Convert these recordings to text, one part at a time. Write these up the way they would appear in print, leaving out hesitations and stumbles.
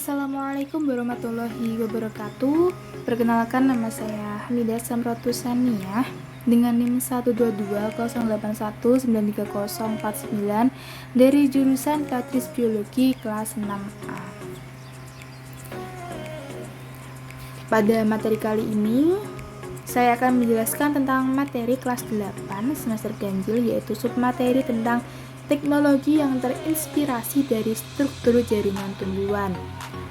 Assalamualaikum warahmatullahi wabarakatuh. Perkenalkan, nama saya Hamidah Samratusaniah dengan NIM 12208193049 dari jurusan Katris Biologi kelas 6A. Pada materi kali ini, saya akan menjelaskan tentang materi kelas 8 semester ganjil, yaitu submateri tentang teknologi yang terinspirasi dari struktur jaringan tumbuhan.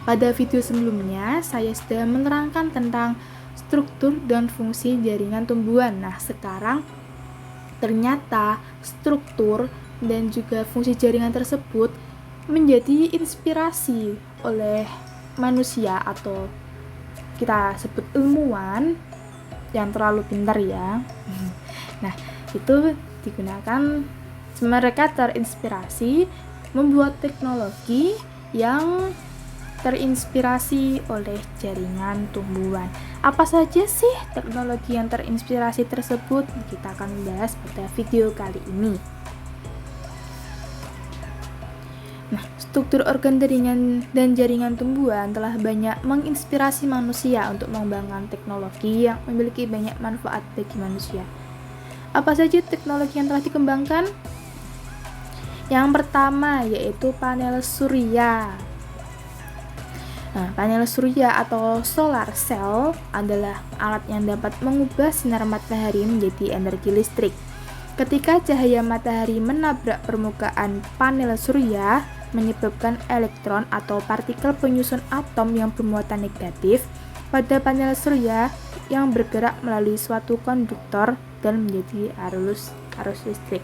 Pada video sebelumnya, saya sudah menerangkan tentang struktur dan fungsi jaringan tumbuhan. Nah, sekarang ternyata struktur dan juga fungsi jaringan tersebut menjadi inspirasi oleh manusia atau kita sebut ilmuwan yang terlalu pintar ya. Nah, itu digunakan, mereka terinspirasi membuat teknologi yang terinspirasi oleh jaringan tumbuhan. Apa saja sih teknologi yang terinspirasi tersebut? Kita akan bahas pada video kali ini. Nah, struktur organ dan jaringan tumbuhan telah banyak menginspirasi manusia untuk mengembangkan teknologi yang memiliki banyak manfaat bagi manusia. Apa saja teknologi yang telah dikembangkan? Yang pertama yaitu panel surya. Nah, panel surya atau solar cell adalah alat yang dapat mengubah sinar matahari menjadi energi listrik. Ketika cahaya matahari menabrak permukaan panel surya, menyebabkan elektron atau partikel penyusun atom yang bermuatan negatif pada panel surya yang bergerak melalui suatu konduktor dan menjadi arus listrik.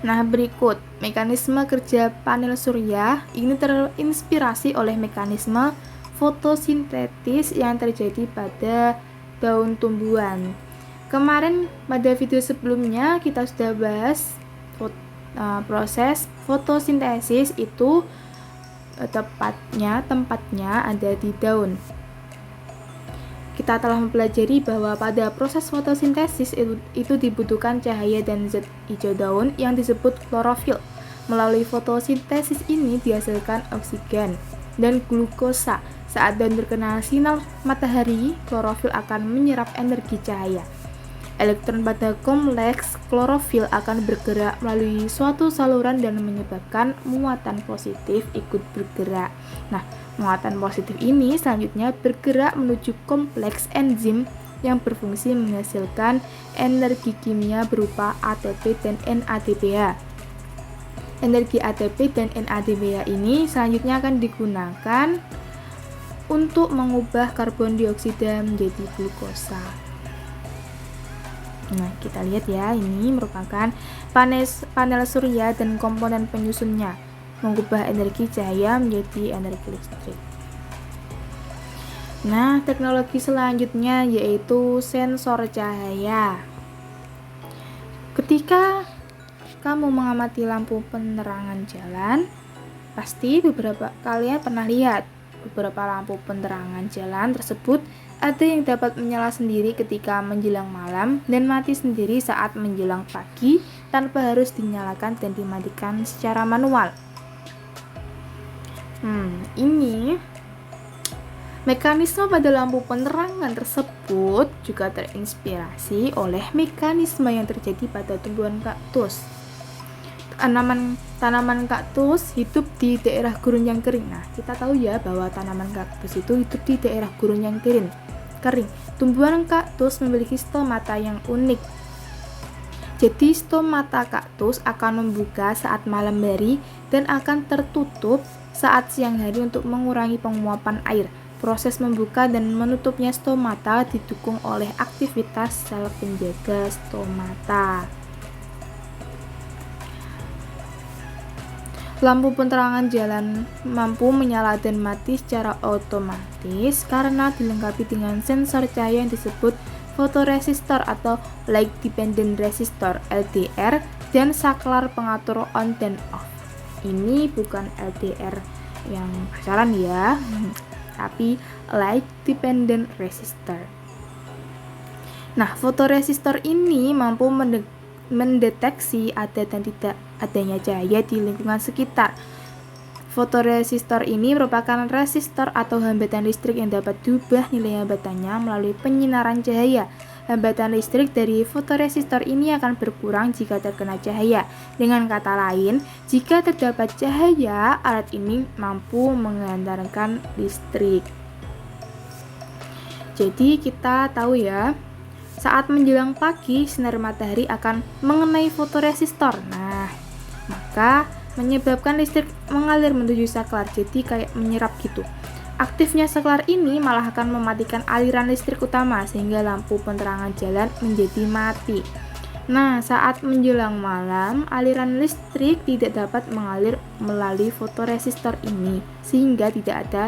Nah, berikut mekanisme kerja panel surya. Ini terinspirasi oleh mekanisme fotosintesis yang terjadi pada daun tumbuhan. Kemarin pada video sebelumnya kita sudah bahas proses fotosintesis itu tempatnya ada di daun. Kita telah mempelajari bahwa pada proses fotosintesis itu dibutuhkan cahaya dan zat hijau daun yang disebut klorofil. Melalui fotosintesis ini dihasilkan oksigen dan glukosa. Saat daun terkena sinar matahari, klorofil akan menyerap energi cahaya. Elektron pada kompleks klorofil akan bergerak melalui suatu saluran dan menyebabkan muatan positif ikut bergerak. Nah, muatan positif ini selanjutnya bergerak menuju kompleks enzim yang berfungsi menghasilkan energi kimia berupa ATP dan NADPH. Energi ATP dan NADPH ini selanjutnya akan digunakan untuk mengubah karbon dioksida menjadi glukosa. Nah, kita lihat ya, ini merupakan panel surya dan komponen penyusunnya, mengubah energi cahaya menjadi energi listrik. Nah, teknologi selanjutnya yaitu sensor cahaya. Ketika kamu mengamati lampu penerangan jalan, pasti kalian pernah lihat beberapa lampu penerangan jalan tersebut ada yang dapat menyala sendiri ketika menjelang malam dan mati sendiri saat menjelang pagi tanpa harus dinyalakan dan dimatikan secara manual. Ini mekanisme pada lampu penerangan tersebut juga terinspirasi oleh mekanisme yang terjadi pada tumbuhan kaktus. Tanaman kaktus hidup di daerah gurun yang kering. Nah, kita tahu ya bahwa tanaman kaktus itu hidup di daerah gurun yang kering. Tumbuhan kaktus memiliki stomata yang unik. Jadi, stomata kaktus akan membuka saat malam hari dan akan tertutup saat siang hari untuk mengurangi penguapan air. Proses membuka dan menutupnya stomata didukung oleh aktivitas sel penjaga stomata. Lampu penerangan jalan mampu menyala dan mati secara otomatis karena dilengkapi dengan sensor cahaya yang disebut fotoresistor atau light dependent resistor LDR dan saklar pengatur on dan off. Ini bukan LDR yang pacaran ya, tapi light dependent resistor. Nah, fotoresistor ini mampu mendeteksi ada dan tidak adanya cahaya di lingkungan sekitar. Fotoresistor ini merupakan resistor atau hambatan listrik yang dapat diubah nilai hambatannya melalui penyinaran cahaya. Hambatan listrik dari fotoresistor ini akan berkurang jika terkena cahaya. Dengan kata lain, jika terdapat cahaya, alat ini mampu menghantarkan listrik. Jadi kita tahu ya, saat menjelang pagi sinar matahari akan mengenai fotoresistor. Nah, maka menyebabkan listrik mengalir menuju saklar, jadi kayak menyerap gitu. Aktifnya saklar ini malah akan mematikan aliran listrik utama sehingga lampu penerangan jalan menjadi mati. Nah, saat menjelang malam, aliran listrik tidak dapat mengalir melalui fotoresistor ini sehingga tidak ada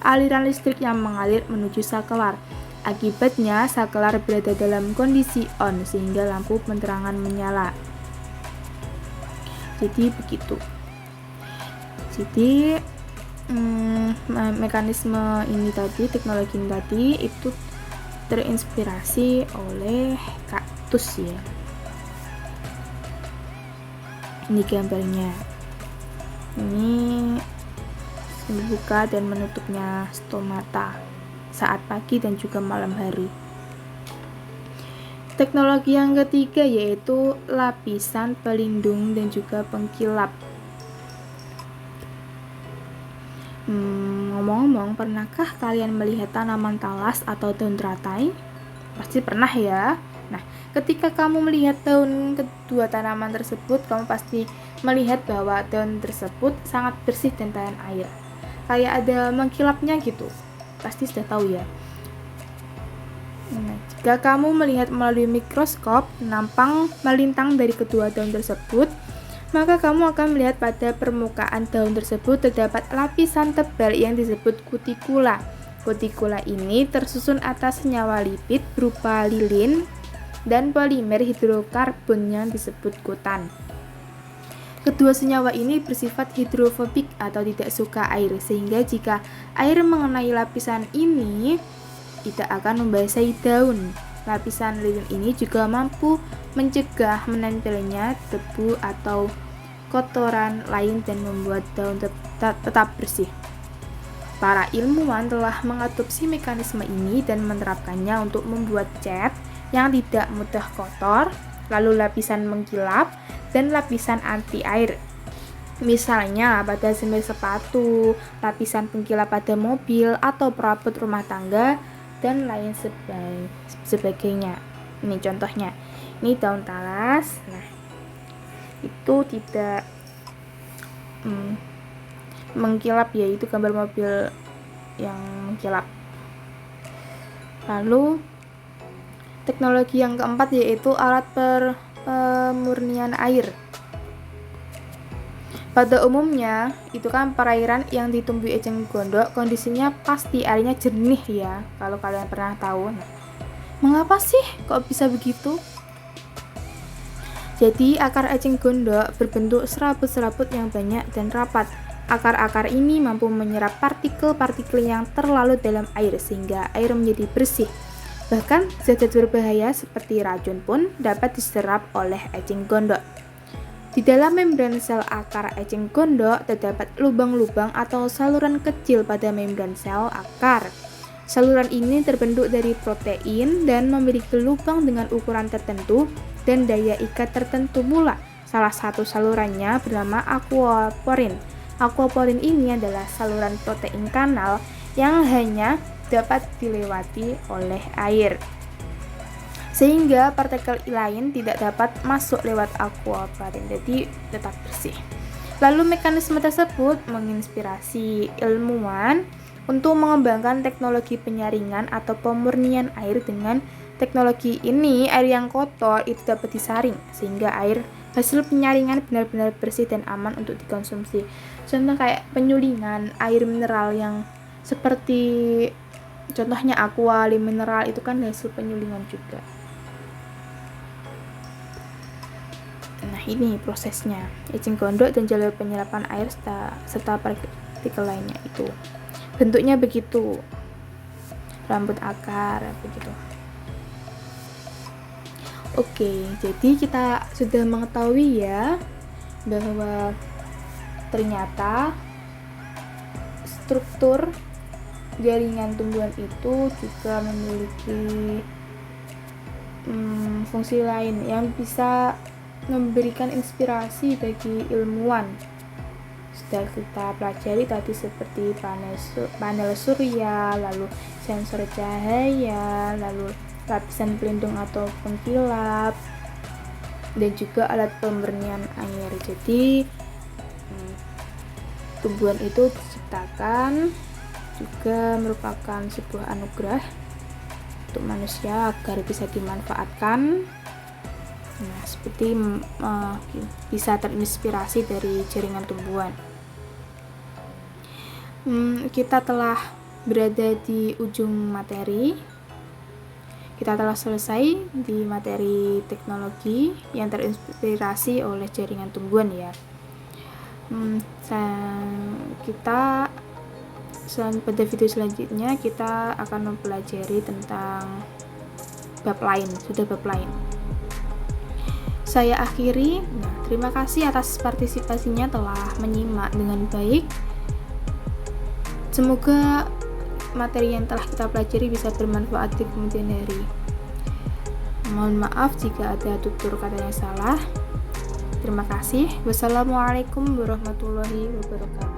aliran listrik yang mengalir menuju saklar. Akibatnya, saklar berada dalam kondisi on sehingga lampu penerangan menyala. Jadi begitu. Jadi mekanisme ini tadi, teknologi ini tadi itu terinspirasi oleh kaktus ya. Ini gambarnya. Ini membuka dan menutupnya stomata saat pagi dan juga malam hari. Teknologi yang ketiga yaitu lapisan pelindung dan juga pengkilap. Ngomong-ngomong, pernahkah kalian melihat tanaman talas atau daun teratai? Pasti pernah ya. Nah, ketika kamu melihat daun kedua tanaman tersebut, kamu pasti melihat bahwa daun tersebut sangat bersih dan tahan air. Kayak ada mengkilapnya gitu. Pasti sudah tahu ya. Nah, jika kamu melihat melalui mikroskop, nampang melintang dari kedua daun tersebut, maka kamu akan melihat pada permukaan daun tersebut terdapat lapisan tebal yang disebut kutikula. Kutikula ini tersusun atas senyawa lipid berupa lilin dan polimer hidrokarbon yang disebut kutan. Kedua senyawa ini bersifat hidrofobik atau tidak suka air, sehingga jika air mengenai lapisan ini tidak akan membasahi daun. Lapisan lilin ini juga mampu mencegah menempelnya debu atau kotoran lain dan membuat daun tetap bersih. Para ilmuwan telah mengadopsi mekanisme ini dan menerapkannya untuk membuat cat yang tidak mudah kotor, lalu lapisan mengkilap, dan lapisan anti air. Misalnya pada semir sepatu, lapisan pengkilap pada mobil atau perabot rumah tangga, dan lain sebagainya. Ini contohnya. Ini daun talas. Nah, itu tidak mengkilap, yaitu gambar mobil yang mengkilap. Lalu teknologi yang keempat yaitu alat pemurnian air. Pada umumnya itu kan perairan yang ditumbuhi eceng gondok kondisinya pasti airnya jernih ya, kalau kalian pernah tahu. Nah, mengapa sih kok bisa begitu? Jadi akar eceng gondok berbentuk serabut-serabut yang banyak dan rapat. Akar-akar ini mampu menyerap partikel-partikel yang terlalu dalam air sehingga air menjadi bersih. Bahkan zat-zat berbahaya seperti racun pun dapat diserap oleh eceng gondok. Di dalam membran sel akar eceng gondok terdapat lubang-lubang atau saluran kecil pada membran sel akar. Saluran ini terbentuk dari protein dan memiliki lubang dengan ukuran tertentu dan daya ikat tertentu pula. Salah satu salurannya bernama aquaporin. Aquaporin ini adalah saluran protein kanal yang hanya dapat dilewati oleh air, sehingga partikel lain tidak dapat masuk lewat aquaporin, jadi tetap bersih. Lalu mekanisme tersebut menginspirasi ilmuwan untuk mengembangkan teknologi penyaringan atau pemurnian air. Dengan teknologi ini, air yang kotor itu dapat disaring sehingga air hasil penyaringan benar-benar bersih dan aman untuk dikonsumsi. Contoh kayak penyulingan air mineral yang seperti contohnya aqua mineral itu kan hasil penyulingan juga. Nah, ini prosesnya. Eceng gondok dan jalur penyerapan air serta partikel lainnya itu. Bentuknya begitu. Rambut akar begitu. Oke, jadi kita sudah mengetahui ya bahwa ternyata struktur jaringan tumbuhan itu juga memiliki fungsi lain yang bisa memberikan inspirasi bagi ilmuwan. Sudah kita pelajari tadi seperti panel surya, lalu sensor cahaya, lalu lapisan pelindung atau pengkilap, dan juga alat pemurnian air. Jadi tumbuhan itu diciptakan juga merupakan sebuah anugerah untuk manusia agar bisa dimanfaatkan. Nah, seperti bisa terinspirasi dari jaringan tumbuhan. Kita telah berada di ujung materi. Kita telah selesai di materi teknologi yang terinspirasi oleh jaringan tumbuhan ya. Pada video selanjutnya kita akan mempelajari tentang bab lain. Saya akhiri. Terima kasih atas partisipasinya telah menyimak dengan baik. Semoga materi yang telah kita pelajari bisa bermanfaat di kemudian hari. Mohon maaf jika ada tutur kata yang salah. Terima kasih. Wassalamualaikum warahmatullahi wabarakatuh.